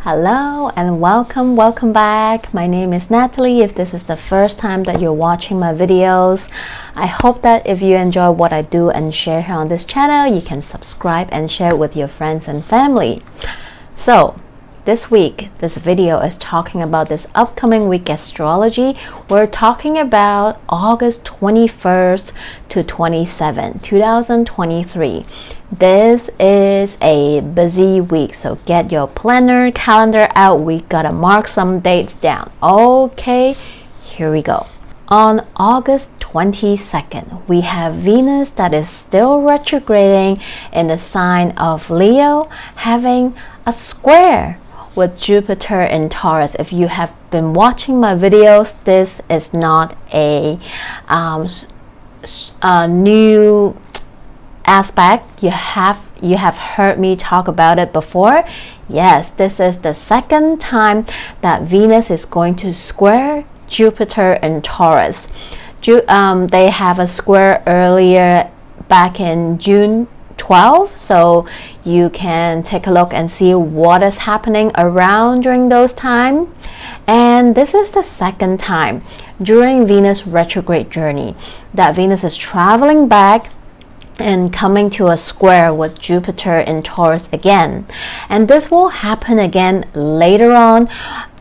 Hello and welcome back. My name is Natalie. If this is the first time that you're watching my videos, I hope that if you enjoy what I do and share here on this channel, you can subscribe and share it with your friends and family. So this week, this video is talking about this upcoming week astrology. We're talking about August 21st to 27, 2023. This is a busy week, so get your planner, calendar out. We gotta mark some dates down. Okay, here we go. On August 22nd, we have Venus that is still retrograding in the sign of Leo, having a square with Jupiter in Taurus. If you have been watching my videos, this is not a new aspect. You have heard me talk about it before. Yes, this is the second time that Venus is going to square Jupiter in Taurus. They have a square earlier back in June 12, so you can take a look and see what is happening around during those time. And this is the second time during Venus retrograde journey that Venus is traveling back and coming to a square with Jupiter in Taurus again. And this will happen again later on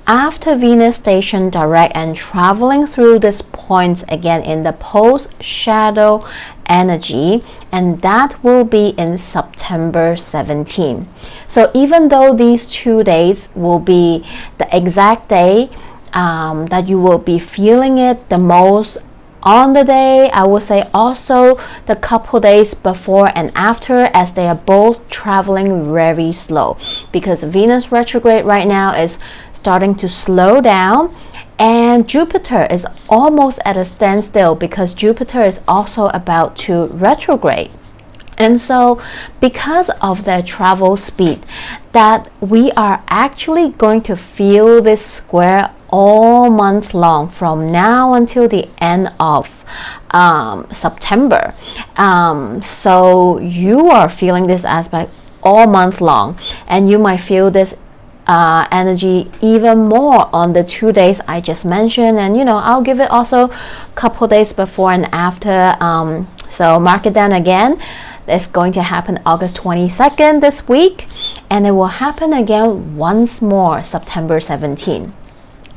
after Venus station direct and traveling through these points again in the post shadow energy, and that will be in September 17. So even though these 2 days will be the exact day that you will be feeling it the most on the day, I would say also the couple days before and after, as they are both traveling very slow, because Venus retrograde right now is starting to slow down, and Jupiter is almost at a standstill because Jupiter is also about to retrograde. And so because of their travel speed, that we are actually going to feel this square all month long from now until the end of September. So you are feeling this aspect all month long, and you might feel this energy even more on the 2 days I just mentioned. And I'll give it also a couple days before and after, so mark it down again. It's going to happen August 22nd this week, and it will happen again once more September 17.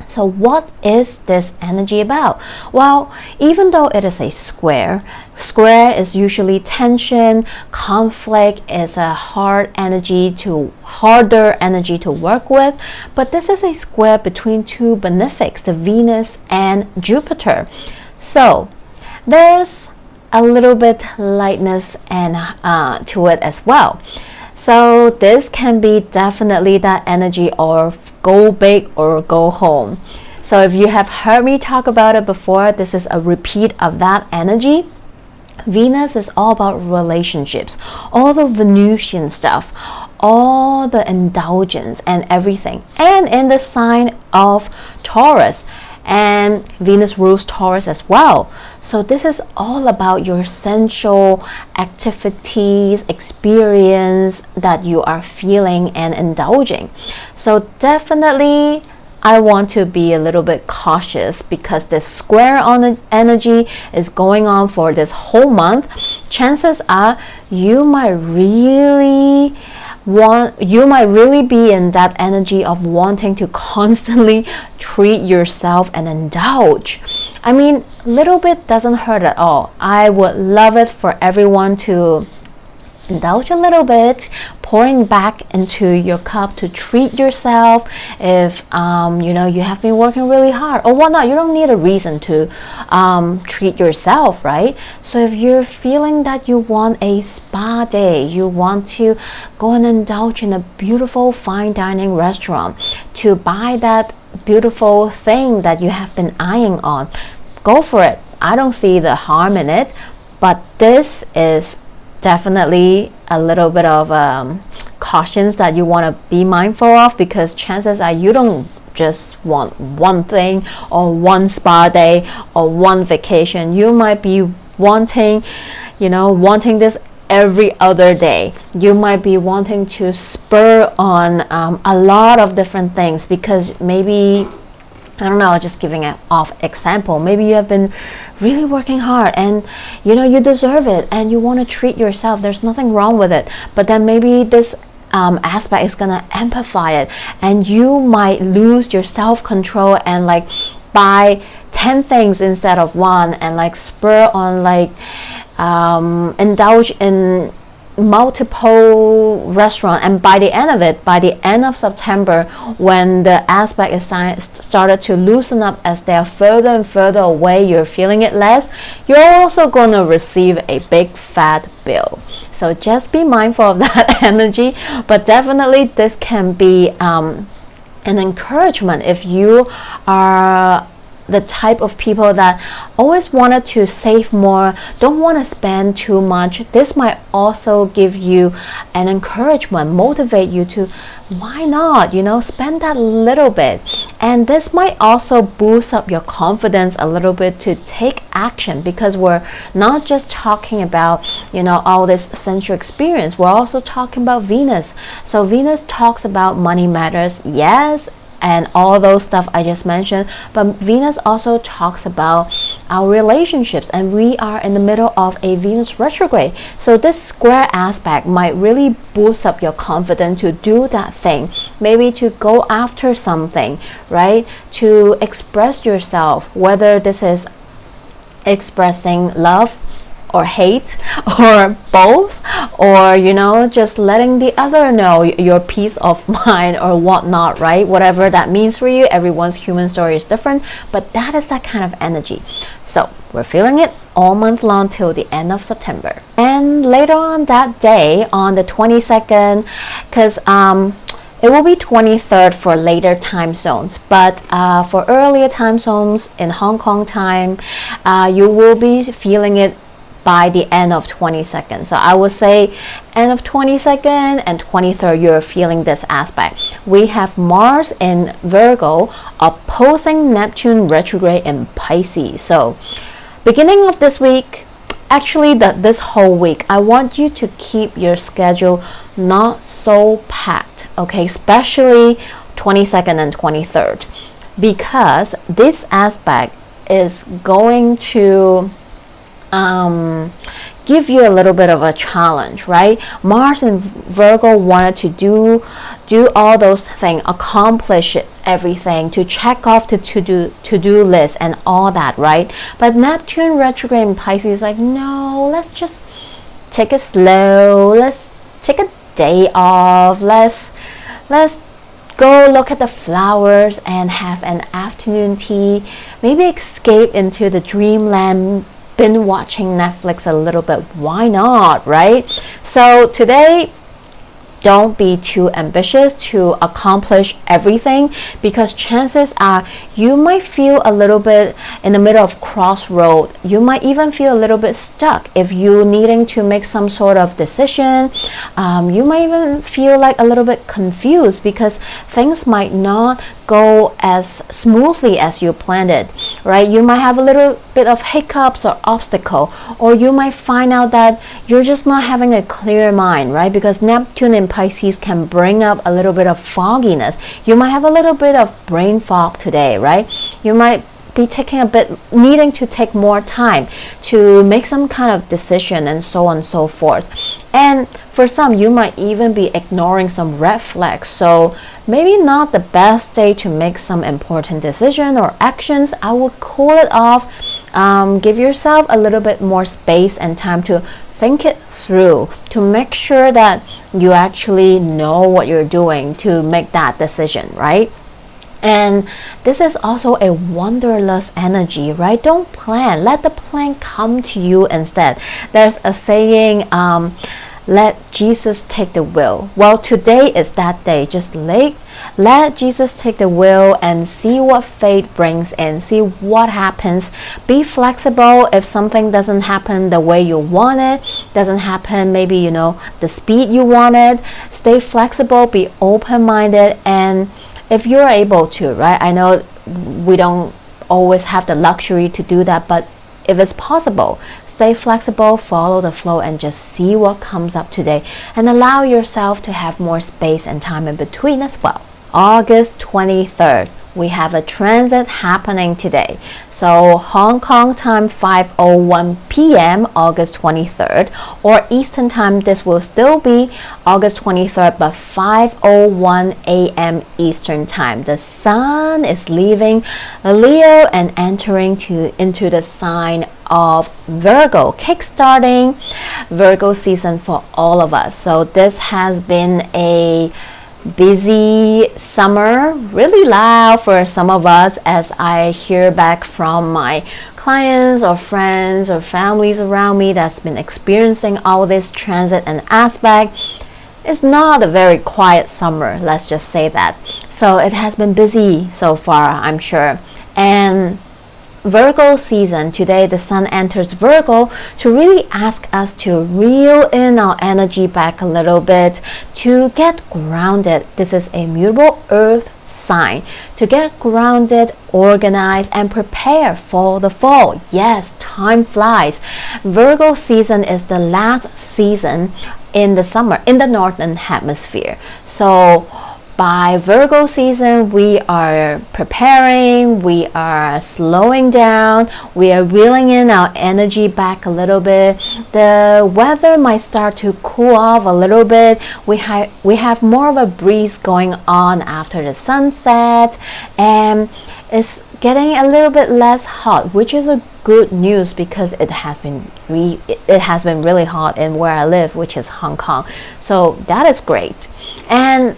So what is this energy about? Well, even though it is a square is usually tension, conflict, is a harder energy to work with, but this is a square between two benefics, the Venus and Jupiter. So there's a little bit lightness and to it as well. So this can be definitely that energy or go big or go home. So if you have heard me talk about it before, this is a repeat of that energy. Venus is all about relationships, all the Venusian stuff, all the indulgence and everything. And in the sign of Taurus, and Venus rules Taurus as well. So this is all about your sensual activities, experience that you are feeling and indulging. So definitely I want to be a little bit cautious, because the square on the energy is going on for this whole month. Chances are you might really be in that energy of wanting to constantly treat yourself and indulge. I mean, little bit doesn't hurt at all. I would love it for everyone to indulge a little bit, pouring back into your cup to treat yourself. If you have been working really hard or whatnot, you don't need a reason to treat yourself, right? So if you're feeling that you want a spa day, you want to go and indulge in a beautiful fine dining restaurant, to buy that beautiful thing that you have been eyeing on, go for it. I don't see the harm in it, but this is definitely a little bit of cautions that you want to be mindful of, because chances are you don't just want one thing or one spa day or one vacation. You might be wanting this every other day. You might be wanting to spur on a lot of different things because maybe, I don't know, just giving an off example, maybe you have been really working hard and you know you deserve it and you want to treat yourself. There's nothing wrong with it, but then maybe this aspect is gonna amplify it, and you might lose your self-control and like buy 10 things instead of one, and like spur on like indulge in multiple restaurant, and by the end of it, by the end of September, when the aspect is started to loosen up as they are further and further away, you're feeling it less, you're also going to receive a big fat bill. So just be mindful of that energy, but definitely this can be an encouragement if you are the type of people that always wanted to save more, don't want to spend too much. This might also give you an encouragement, motivate you to, why not, you know, spend that little bit. And this might also boost up your confidence a little bit to take action, because we're not just talking about, you know, all this sensual experience, we're also talking about Venus. So Venus talks about money matters, yes, and all those stuff I just mentioned, but Venus also talks about our relationships, and we are in the middle of a Venus retrograde. So this square aspect might really boost up your confidence to do that thing, maybe to go after something, right? To express yourself, whether this is expressing love or hate or both, or you know, just letting the other know your peace of mind or whatnot, right? Whatever that means for you. Everyone's human story is different, but that is that kind of energy. So we're feeling it all month long till the end of September. And later on that day, on the 22nd, because it will be 23rd for later time zones, but for earlier time zones in Hong Kong time, you will be feeling it by the end of 22nd. So I would say end of 22nd and 23rd, you're feeling this aspect. We have Mars in Virgo opposing Neptune retrograde in Pisces. So beginning of this week, actually this whole week, I want you to keep your schedule not so packed, okay, especially 22nd and 23rd, because this aspect is going to give you a little bit of a challenge, right? Mars in Virgo wanted to do all those things, accomplish everything, to check off the to-do list and all that, right? But Neptune retrograde in Pisces is like, no, let's just take it slow, let's take a day off, let's go look at the flowers and have an afternoon tea, maybe escape into the dreamland, been watching Netflix a little bit, why not, right? So today, don't be too ambitious to accomplish everything, because chances are you might feel a little bit in the middle of crossroad. You might even feel a little bit stuck if you're needing to make some sort of decision. You might even feel like a little bit confused because things might not go as smoothly as you planned it, right? You might have a little bit of hiccups or obstacle, or you might find out that you're just not having a clear mind, right? Because Neptune in Pisces can bring up a little bit of fogginess. You might have a little bit of brain fog today, right? You might be needing to take more time to make some kind of decision, and so on and so forth. And for some, you might even be ignoring some red flags. So maybe not the best day to make some important decision or actions. I would cool it off. Give yourself a little bit more space and time to think it through, to make sure that you actually know what you're doing to make that decision, right? And this is also a wanderlust energy, right? Don't plan, let the plan come to you instead. There's a saying, let Jesus take the wheel. Well, today is that day. Just let Jesus take the wheel and see what fate brings in, see what happens. Be flexible if something doesn't happen the way you want it, doesn't happen maybe, you know, the speed you wanted. Stay flexible, be open-minded, and if you're able to, right? I know we don't always have the luxury to do that, but if it's possible, stay flexible, follow the flow, and just see what comes up today, and allow yourself to have more space and time in between as well. August 23rd, we have a transit happening today. So Hong Kong time 5:01 p.m. August 23rd, or Eastern time, this will still be August 23rd, but 5:01 a.m. Eastern time. The sun is leaving Leo and entering into the sign of Virgo, kickstarting Virgo season for all of us. So this has been a busy summer, really loud for some of us, as I hear back from my clients or friends or families around me that's been experiencing all this transit and aspect. It's not a very quiet summer, let's just say that. So it has been busy so far, I'm sure. And Virgo season, today the sun enters Virgo to really ask us to reel in our energy back a little bit, to get grounded. This is a mutable earth sign, to get grounded, organized, and prepare for the fall. Yes, time flies. Virgo season is the last season in the summer in the northern hemisphere. So by Virgo season, we are preparing, we are slowing down, we are reeling in our energy back a little bit. The weather might start to cool off a little bit. We have more of a breeze going on after the sunset, and it's getting a little bit less hot, which is a good news because it has been really hot in where I live, which is Hong Kong. So that is great. And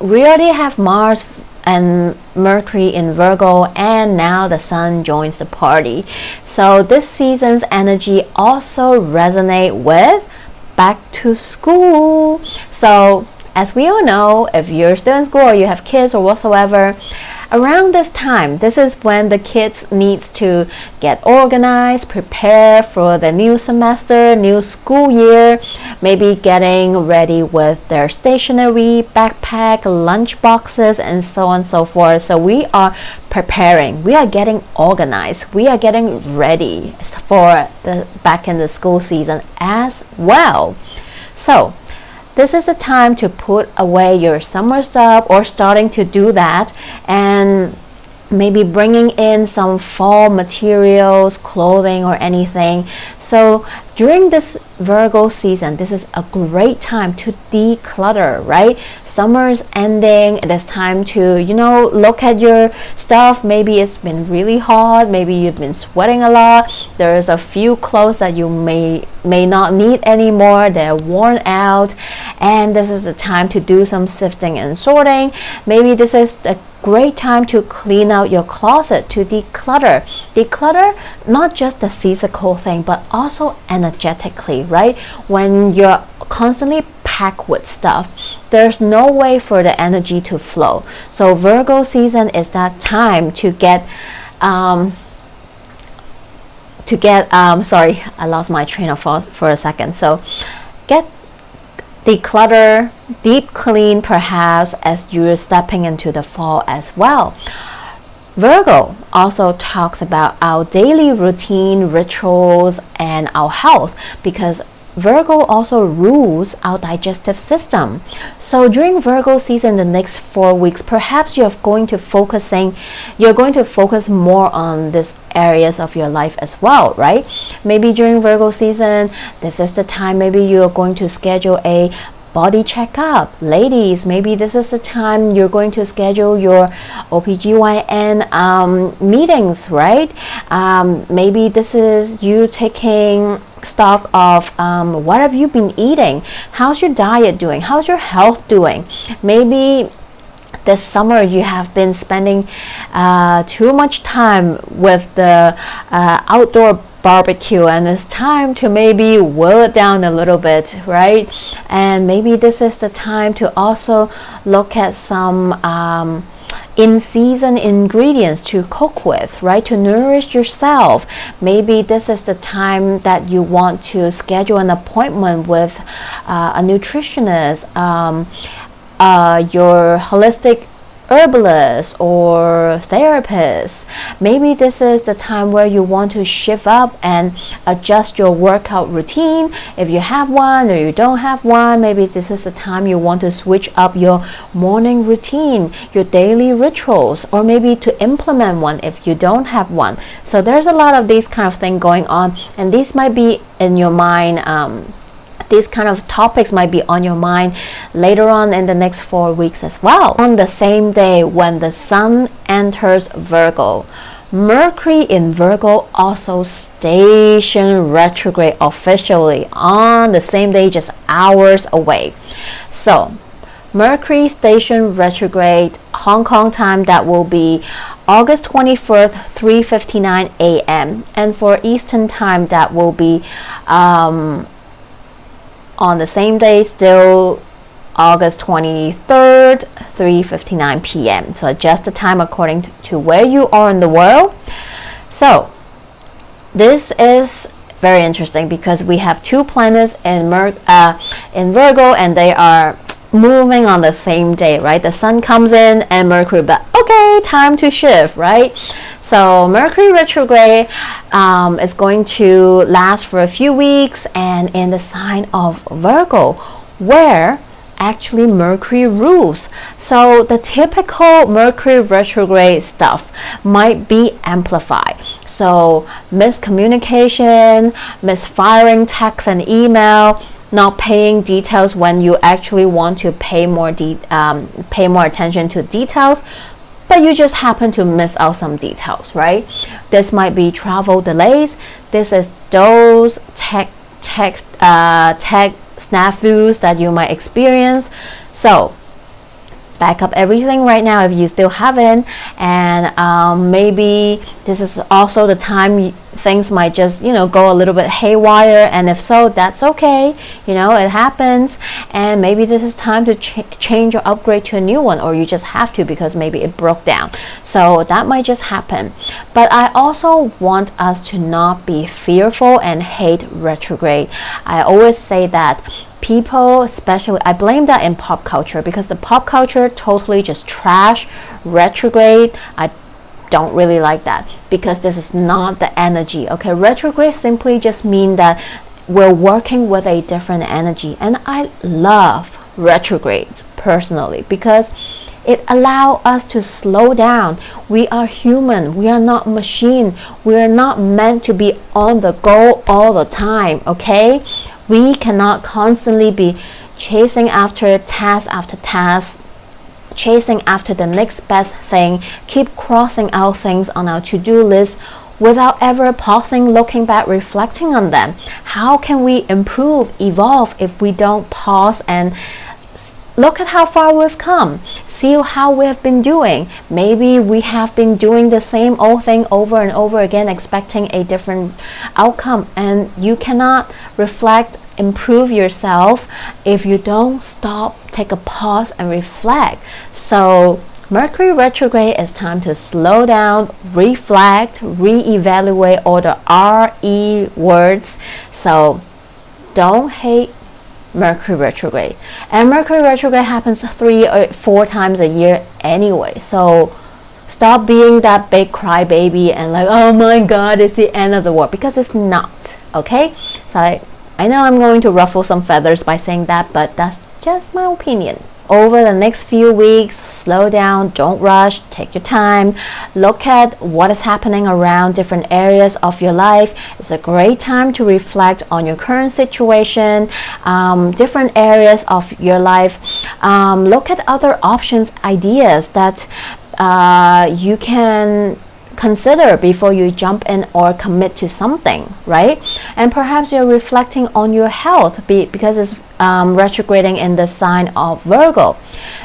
we already have Mars and Mercury in Virgo, and now the sun joins the party. So this season's energy also resonate with back to school. So as we all know, if you're still in school or you have kids or whatsoever, around this time, this is when the kids need to get organized, prepare for the new semester, new school year, maybe getting ready with their stationery, backpack, lunch boxes, and so on and so forth. So we are preparing, we are getting organized, we are getting ready for the back in the school season as well. So this is the time to put away your summer stuff, or starting to do that, and maybe bringing in some fall materials, clothing or anything. So during this Virgo season, this is a great time to declutter, right? Summer's ending. It is time to, look at your stuff. Maybe it's been really hot. Maybe you've been sweating a lot. There's a few clothes that you may not need anymore. They're worn out. And this is the time to do some sifting and sorting. Maybe this is a great time to clean out your closet, to declutter not just the physical thing, but also energetically, right? When you're constantly packed with stuff, there's no way for the energy to flow. So Virgo season is that time to get sorry, I lost my train of thought for a second. So get declutter, deep clean, perhaps, as you're stepping into the fall as well. Virgo also talks about our daily routine, rituals, and our health, because Virgo also rules our digestive system. So during Virgo season, the next 4 weeks, perhaps you're going to focus more on these areas of your life as well, right? Maybe during Virgo season, this is the time maybe you're going to schedule a body checkup. Ladies, maybe this is the time you're going to schedule your OBGYN meetings, right? Maybe this is you taking stock of what have you been eating? How's your diet doing? How's your health doing? Maybe this summer you have been spending too much time with the outdoor barbecue, and it's time to maybe will it down a little bit, right? And maybe this is the time to also look at some in-season ingredients to cook with, right? To nourish yourself. Maybe this is the time that you want to schedule an appointment with a nutritionist, your holistic herbalist or therapist. Maybe this is the time where you want to shift up and adjust your workout routine. If you have one or you don't have one, maybe this is the time you want to switch up your morning routine, your daily rituals, or maybe to implement one if you don't have one. So there's a lot of these kind of thing going on, and these might be in your mind. These kind of topics might be on your mind later on in the next 4 weeks as well. On the same day when the sun enters Virgo, Mercury in Virgo also station retrograde officially on the same day, just hours away. So Mercury station retrograde Hong Kong time, that will be August 21st, 3:59 a.m. And for Eastern time, that will be on the same day, still August 23rd, 3:59 p.m. So adjust the time according to where you are in the world. So this is very interesting because we have two planets in Virgo, and they are moving on the same day, right? The sun comes in and Mercury, but okay, time to shift, right? So Mercury retrograde is going to last for a few weeks, and in the sign of Virgo, where actually Mercury rules. So the typical Mercury retrograde stuff might be amplified. So miscommunication, misfiring text and email, not paying details when you actually want to pay more attention to details, but you just happen to miss out some details, right? This might be travel delays. This is those tech snafus that you might experience. So back up everything right now if you still haven't, and maybe this is also the time things might just go a little bit haywire, and if so, that's okay, it happens, and maybe this is time to change or upgrade to a new one, or you just have to because maybe it broke down. So that might just happen. But I also want us to not be fearful and hate retrograde. I always say that people, especially, I blame that in pop culture, because the pop culture totally just trash retrograde. I don't really like that, because this is not the energy. Okay, retrograde simply just mean that we're working with a different energy, and I love retrogrades personally because it allows us to slow down. We are human. We are not machine. We are not meant to be on the go all the time, okay? We cannot constantly be chasing after task after task, chasing after the next best thing, keep crossing out things on our to-do list without ever pausing, looking back, reflecting on them. How can we improve, evolve if we don't pause and look at how far we've come, see how we have been doing? Maybe we have been doing the same old thing over and over again, expecting a different outcome, and you cannot reflect, improve yourself if you don't stop, take a pause and reflect. So Mercury retrograde is time to slow down, reflect, reevaluate all the RE words. So don't hate Mercury retrograde. And Mercury retrograde happens 3 or 4 times a year anyway. So stop being that big crybaby and like, oh my God, it's the end of the world, because it's not. Okay? So I know I'm going to ruffle some feathers by saying that, but that's just my opinion. Over the next few weeks, slow down, don't rush, take your time, look at what is happening around different areas of your life. It's a great time to reflect on your current situation, different areas of your life. Look at other options, ideas that you can consider before you jump in or commit to something, right? And perhaps you're reflecting on your health because it's retrograding in the sign of Virgo.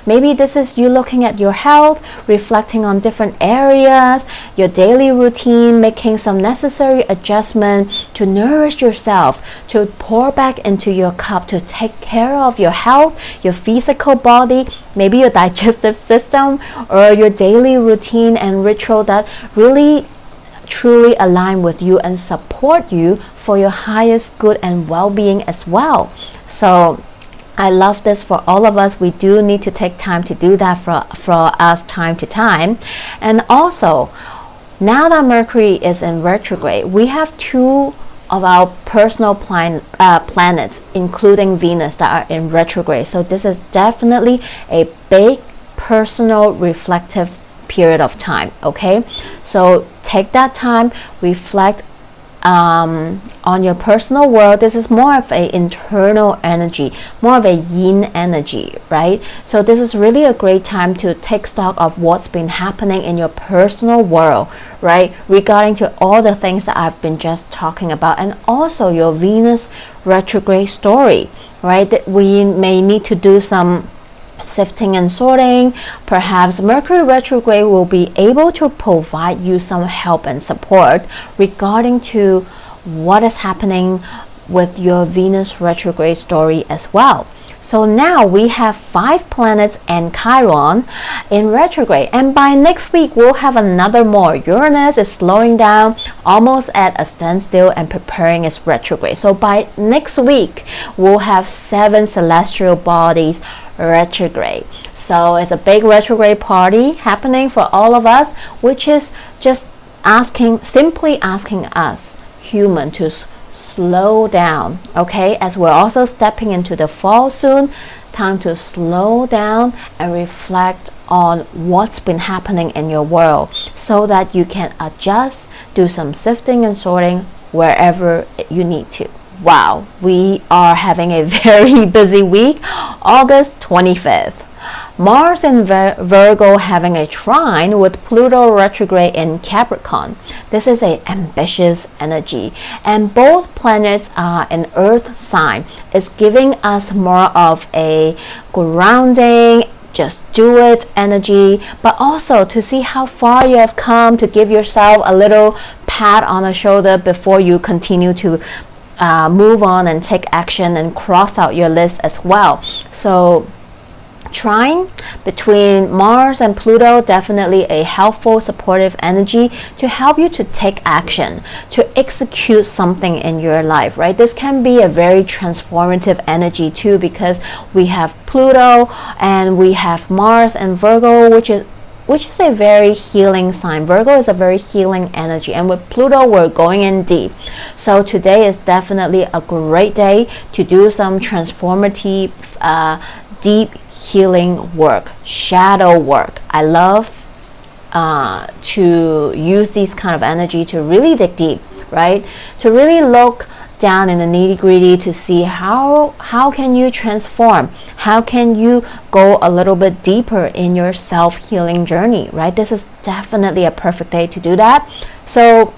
Maybe this is you looking at your health, reflecting on different areas, your daily routine, making some necessary adjustment to nourish yourself, to pour back into your cup, to take care of your health, your physical body, maybe your digestive system, or your daily routine and ritual that really truly align with you and support you for your highest good and well-being as well. So I love this for all of us. We do need to take time to do that for us time to time. And also, now that Mercury is in retrograde, we have two of our personal planets, including Venus, that are in retrograde. So this is definitely a big personal reflective period of time. Okay, so take that time, reflect on your personal world. This is more of a internal energy, more of a yin energy, right? So this is really a great time to take stock of what's been happening in your personal world, right, regarding to all the things that I've been just talking about, and also your Venus retrograde story, right? That we may need to do some sifting and sorting. Perhaps Mercury retrograde will be able to provide you some help and support regarding to what is happening with your Venus retrograde story as well. So now we have 5 planets and Chiron in retrograde, and by next week we'll have another more. Uranus is slowing down, almost at a standstill and preparing its retrograde. So by next week we'll have 7 celestial bodies retrograde. So it's a big retrograde party happening for all of us, which is just simply asking us human to slow down. Okay, as we're also stepping into the fall soon, time to slow down and reflect on what's been happening in your world, so that you can adjust, do some sifting and sorting wherever you need to. Wow, we are having a very busy week. August 25th, Mars in Virgo having a trine with Pluto retrograde in Capricorn. This is an ambitious energy, and both planets are in Earth sign. It's giving us more of a grounding, just do it energy, but also to see how far you have come, to give yourself a little pat on the shoulder before you continue to move on and take action and cross out your list as well. So trine between Mars and Pluto, definitely a helpful, supportive energy to help you to take action, to execute something in your life, right? This can be a very transformative energy too, because we have Pluto and we have Mars and Virgo, which is a very healing sign. Virgo is a very healing energy, and with Pluto we're going in deep. So today is definitely a great day to do some transformative deep healing work, shadow work. I love to use these kind of energy to really dig deep, right? To really look down in the nitty-gritty to see how can you transform, how can you go a little bit deeper in your self-healing journey, right? This is definitely a perfect day to do that. So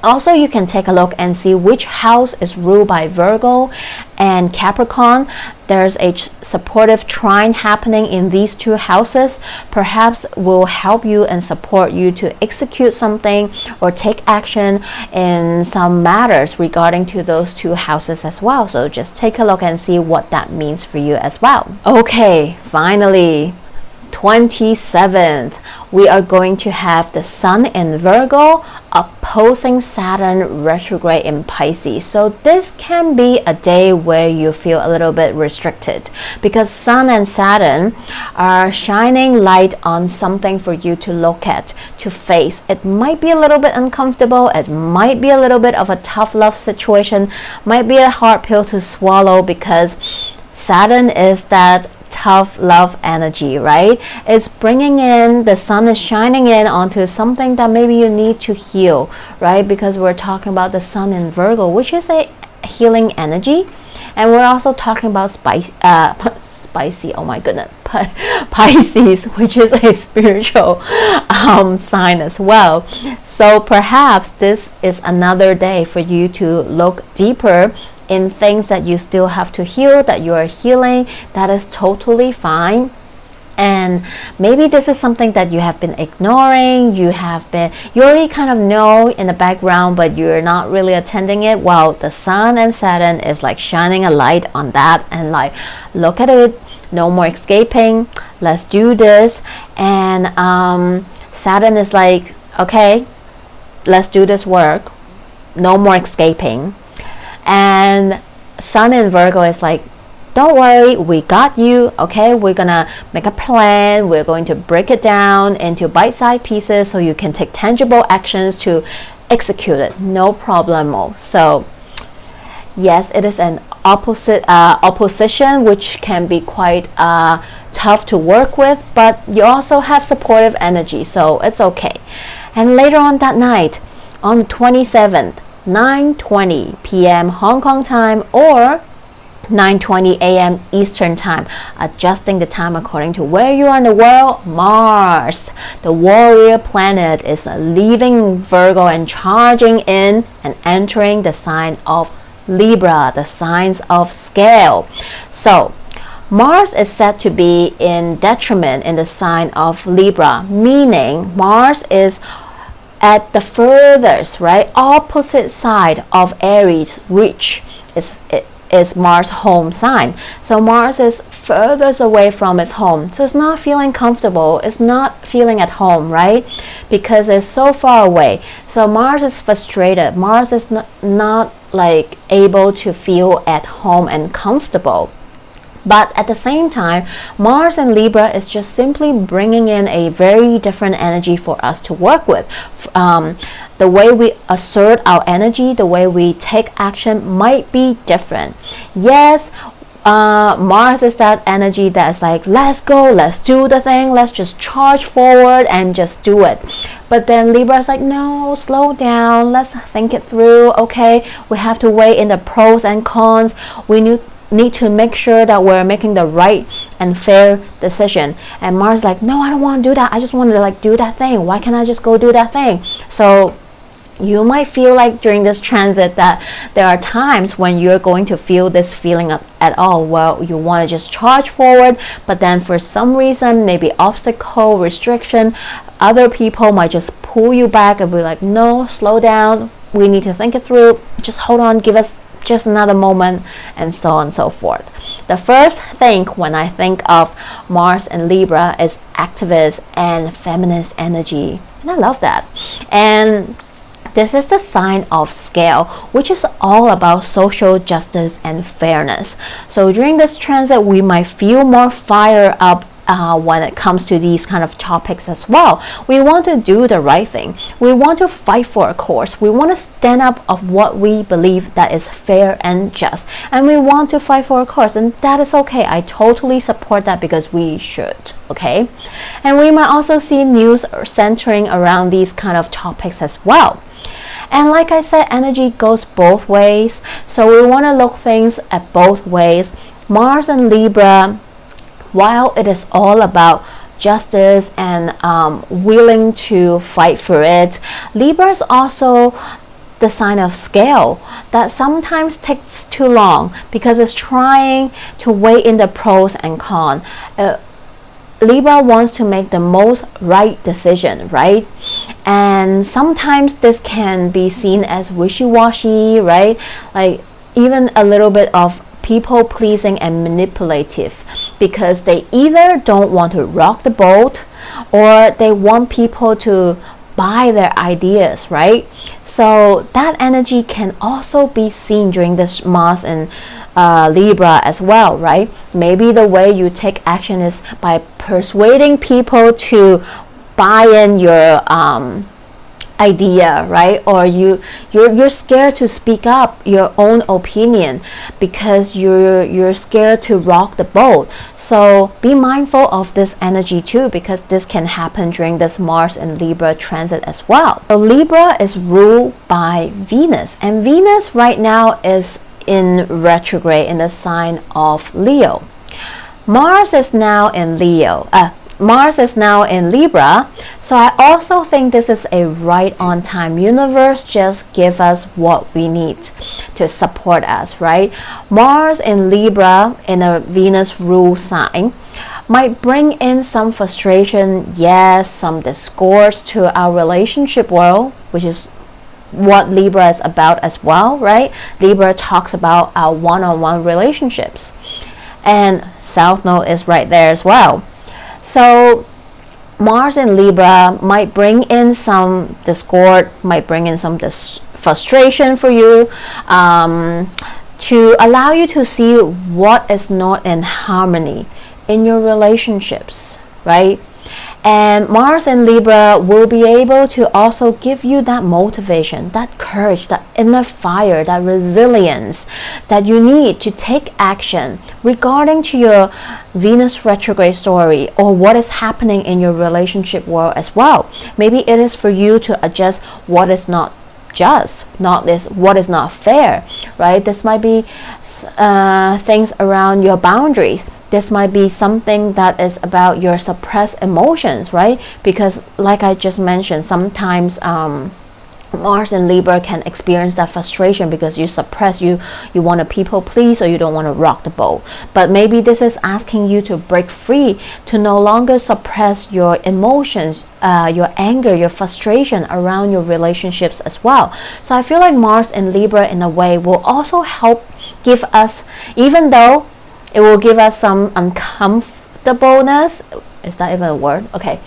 also you can take a look and see which house is ruled by Virgo and Capricorn. There's a supportive trine happening in these two houses. Perhaps will help you and support you to execute something or take action in some matters regarding to those two houses as well. So just take a look and see what that means for you as well. Okay, finally, 27th, we are going to have the Sun in Virgo opposing Saturn retrograde in Pisces. So this can be a day where you feel a little bit restricted, because Sun and Saturn are shining light on something for you to look at, to face. It might be a little bit uncomfortable, it might be a little bit of a tough love situation, might be a hard pill to swallow, because Saturn is that tough love energy, right? It's bringing in, the sun is shining in onto something that maybe you need to heal, right? Because we're talking about the Sun in Virgo, which is a healing energy, and we're also talking about spicy, oh my goodness, Pisces, which is a spiritual sign as well. So perhaps this is another day for you to look deeper in things that you still have to heal, that you are healing. That is totally fine. And maybe this is something that you have been ignoring, you already kind of know in the background, but you're not really attending it. Well, the Sun and Saturn is like shining a light on that, and like, look at it, no more escaping, let's do this. And Saturn is like, okay, let's do this work, no more escaping. And Sun in Virgo is like, don't worry, we got you, okay? We're gonna make a plan. We're going to break it down into bite-sized pieces so you can take tangible actions to execute it. No problemo. So yes, it is an opposition, which can be quite tough to work with, but you also have supportive energy, so it's okay. And later on that night, on the 27th, 9:20 p.m. Hong Kong time or 9:20 a.m. Eastern time, adjusting the time according to where you are in the world, Mars, the warrior planet, is leaving Virgo and charging in and entering the sign of Libra, the signs of scale. So Mars is said to be in detriment in the sign of Libra, meaning Mars is at the furthest, right, opposite side of Aries, which is Mars' home sign. So Mars is furthest away from its home, so it's not feeling comfortable, it's not feeling at home, right, because it's so far away. So Mars is frustrated. Mars is not like able to feel at home and comfortable. But at the same time, Mars in Libra is just simply bringing in a very different energy for us to work with. The way we assert our energy, the way we take action might be different. Yes, Mars is that energy that's like, let's go, let's do the thing, let's just charge forward and just do it. But then Libra is like, no, slow down, let's think it through, okay? We have to weigh in the pros and cons. We need to make sure that we're making the right and fair decision. And Mars is like, no, I don't want to do that. I just want to like do that thing. Why can't I just go do that thing? So you might feel like during this transit that there are times when you're going to feel this feeling at all. Well, you want to just charge forward, but then for some reason, maybe obstacle, restriction, other people might just pull you back and be like, no, slow down. We need to think it through. Just hold on, give us just another moment, and so on and so forth. The first thing when I think of Mars and Libra is activist and feminist energy, and I love that. And this is the sign of scale, which is all about social justice and fairness. So during this transit, we might feel more fired up when it comes to these kind of topics as well. We want to do the right thing. We want to fight for a cause. We want to stand up of what we believe that is fair and just. And we want to fight for a cause, and that is okay. I totally support that because we should, okay? And we might also see news centering around these kind of topics as well. And like I said, energy goes both ways. So we want to look things at both ways. Mars and Libra, while it is all about justice and willing to fight for it, Libra is also the sign of scale that sometimes takes too long because it's trying to weigh in the pros and cons. Libra wants to make the most right decision, right? And sometimes this can be seen as wishy-washy, right? Like even a little bit of people pleasing and manipulative, because they either don't want to rock the boat or they want people to buy their ideas, right? So that energy can also be seen during this Mars and Libra as well, right? Maybe the way you take action is by persuading people to buy in your idea, right? Or you're scared to speak up your own opinion because you're scared to rock the boat. So be mindful of this energy too, because this can happen during this Mars and Libra transit as well. So Libra is ruled by Venus, and Venus right now is in retrograde in the sign of Leo. Mars is now in Libra, so I also think this is a right on time. Universe just give us what we need to support us, right? Mars in Libra in a Venus rule sign might bring in some frustration, yes, some discord to our relationship world, which is what Libra is about as well, right? Libra talks about our one-on-one relationships, and South Node is right there as well. So Mars in Libra might bring in some discord, might bring in some frustration for you. to allow you to see what is not in harmony in your relationships, right? And Mars in Libra will be able to also give you that motivation, that courage, that inner fire, that resilience that you need to take action regarding to your Venus retrograde story or what is happening in your relationship world as well. Maybe it is for you to adjust what is not just, what is not fair, right? This might be things around your boundaries. This might be something that is about your suppressed emotions, right? Because like I just mentioned, sometimes Mars and Libra can experience that frustration because you suppress, you want to people please, or you don't want to rock the boat. But maybe this is asking you to break free, to no longer suppress your emotions, your anger, your frustration around your relationships as well. So I feel like Mars and Libra in a way will also help give us, even though it will give us some uncomfortableness, is that even a word? Okay,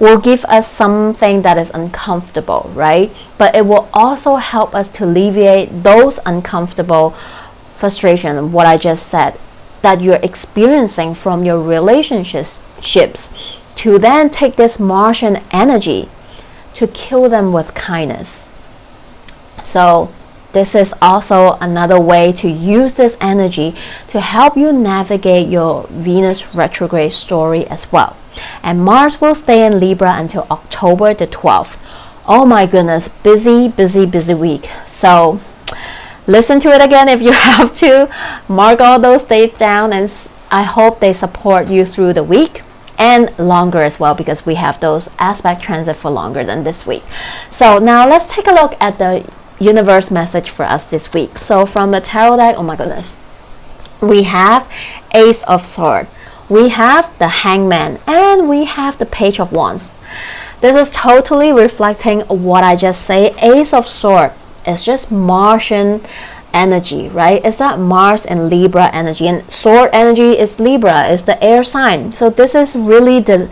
will give us something that is uncomfortable, right? But it will also help us to alleviate those uncomfortable frustration, what I just said, that you're experiencing from your relationships, to then take this Martian energy to kill them with kindness. So this is also another way to use this energy to help you navigate your Venus retrograde story as well. And Mars will stay in Libra until October the 12th. Oh my goodness, busy week. So listen to it again if you have to. Mark all those dates down, and I hope they support you through the week and longer as well, because we have those aspect transit for longer than this week. So now let's take a look at the universe message for us this week. So from the tarot deck, oh my goodness, we have Ace of Swords, we have the Hangman, and we have the Page of Wands. This is totally reflecting what I just say. Ace of Swords is just Martian energy, right? It's that Mars and Libra energy, and sword energy is Libra, is the air sign. So this is really the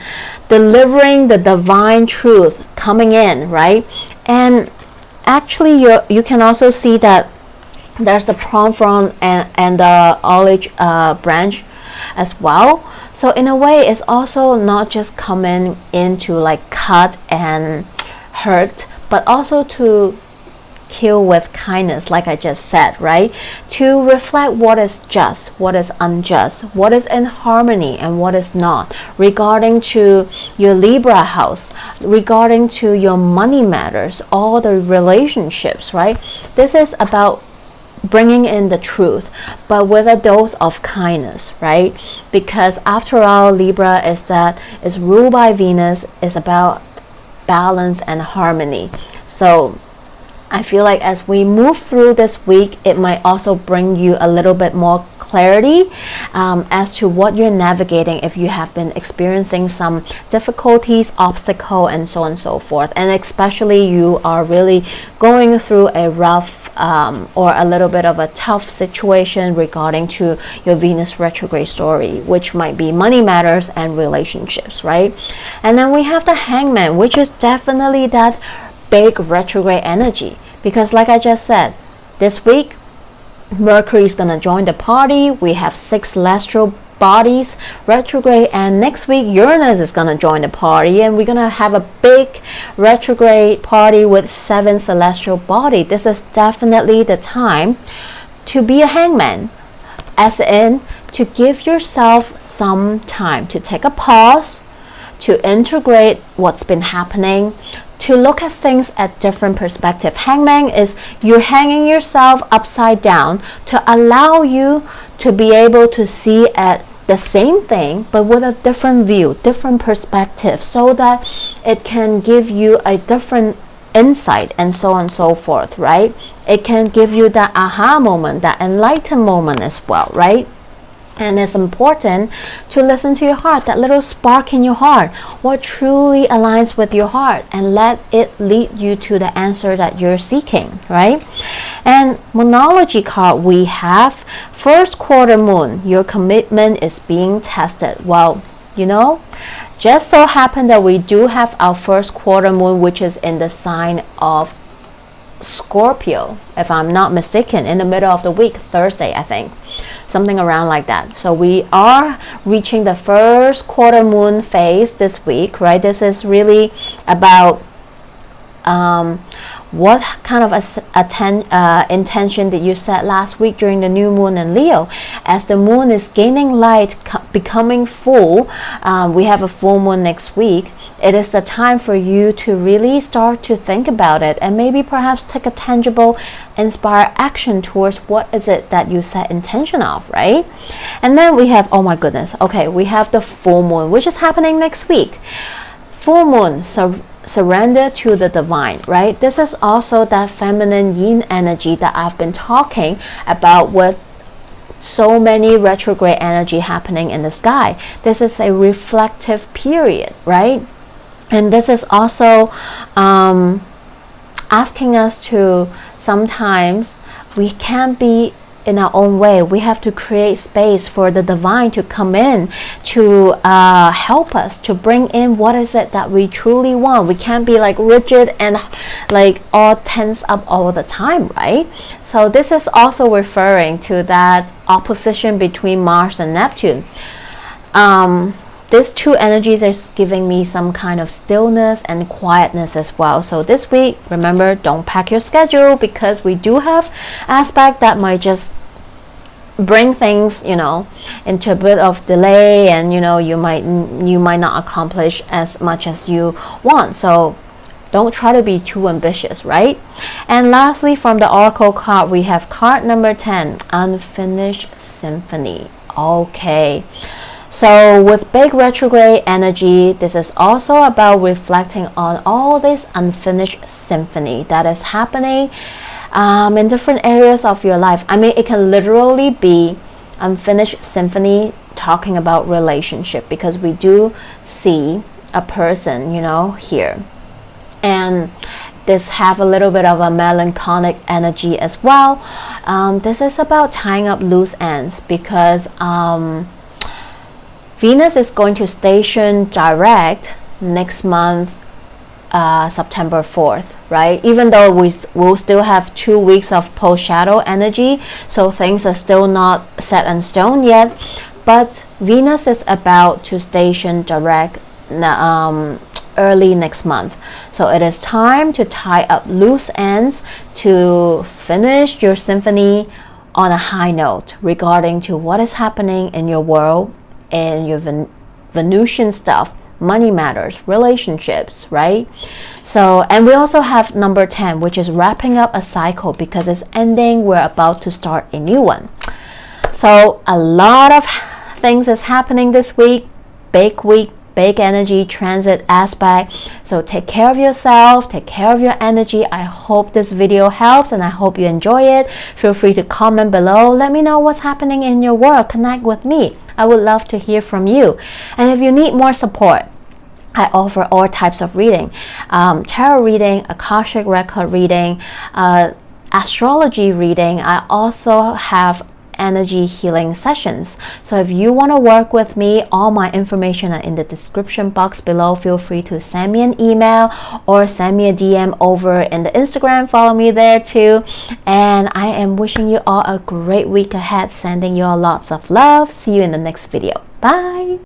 delivering the divine truth coming in, right? And actually you can also see that there's the palm frond and the olive branch as well. So in a way, it's also not just coming in to like cut and hurt, but also to kill with kindness, like I just said, right? To reflect what is just, what is unjust, what is in harmony and what is not, regarding to your Libra house, regarding to your money matters, all the relationships, right? This is about bringing in the truth, but with a dose of kindness, right? Because after all, Libra is ruled by Venus, is about balance and harmony. So I feel like as we move through this week, it might also bring you a little bit more clarity as to what you're navigating if you have been experiencing some difficulties, obstacle, and so on and so forth. And especially you are really going through a rough or a little bit of a tough situation regarding to your Venus retrograde story, which might be money matters and relationships, right? And then we have the Hangman, which is definitely that big retrograde energy, because like I just said, this week Mercury is gonna join the party. We have 6 celestial bodies retrograde, and next week Uranus is gonna join the party, and we're gonna have a big retrograde party with 7 celestial bodies. This is definitely the time to be a hangman, as in to give yourself some time to take a pause, to integrate what's been happening, to look at things at different perspective. Hangman is you're hanging yourself upside down to allow you to be able to see at the same thing but with a different view, different perspective, so that it can give you a different insight and so on and so forth, right? It can give you that aha moment, that enlightened moment as well, right? And it's important to listen to your heart, that little spark in your heart, what truly aligns with your heart, and let it lead you to the answer that you're seeking, right? And Moonology card, we have first quarter moon, your commitment is being tested. Well, you know, just so happened that we do have our first quarter moon, which is in the sign of Scorpio, if I'm not mistaken, in the middle of the week, Thursday, I think. Something around like that. So we are reaching the first quarter moon phase this week, right? This is really about what kind of intention did you set last week during the new moon in Leo? As the moon is gaining light, becoming full, we have a full moon next week. It is the time for you to really start to think about it and maybe perhaps take a tangible, inspire action towards what is it that you set intention of, right? And then we have, oh my goodness, okay, we have the full moon, which is happening next week. Full moon, surrender to the divine, right? This is also that feminine yin energy that I've been talking about with so many retrograde energy happening in the sky. This is a reflective period, right? And this is also asking us to, sometimes we can't be in our own way. We have to create space for the divine to come in to help us to bring in what is it that we truly want. We can't be like rigid and like all tense up all the time, right? So this is also referring to that opposition between Mars and Neptune. These two energies are giving me some kind of stillness and quietness as well. So this week, remember, don't pack your schedule, because we do have aspect that might just bring things, you know, into a bit of delay, and you know, you might not accomplish as much as you want. So don't try to be too ambitious, right? And lastly, from the Oracle card, we have card number 10, Unfinished Symphony. Okay. So with big retrograde energy, this is also about reflecting on all this unfinished symphony that is happening in different areas of your life. I mean, it can literally be unfinished symphony talking about relationship, because we do see a person, you know, here. And this have a little bit of a melancholic energy as well. This is about tying up loose ends, because Venus is going to station direct next month, September 4th, right? Even though we'll still have 2 weeks of post-shadow energy, so things are still not set in stone yet, but Venus is about to station direct early next month. So it is time to tie up loose ends, to finish your symphony on a high note regarding to what is happening in your world, and your Venusian stuff, money matters, relationships, right? So, and we also have number 10, which is wrapping up a cycle, because it's ending, we're about to start a new one. So a lot of things is happening this week, big week, big energy transit aspect. So take care of yourself, take care of your energy. I hope this video helps, and I hope you enjoy it. Feel free to comment below. Let me know what's happening in your world. Connect with me. I would love to hear from you. And if you need more support, I offer all types of reading, tarot reading, akashic record reading, astrology reading. I also have energy healing sessions. So if you want to work with me, all my information are in the description box below. Feel free to send me an email or send me a DM over in the Instagram. Follow me there too. And I am wishing you all a great week ahead, sending you all lots of love. See you in the next video. Bye.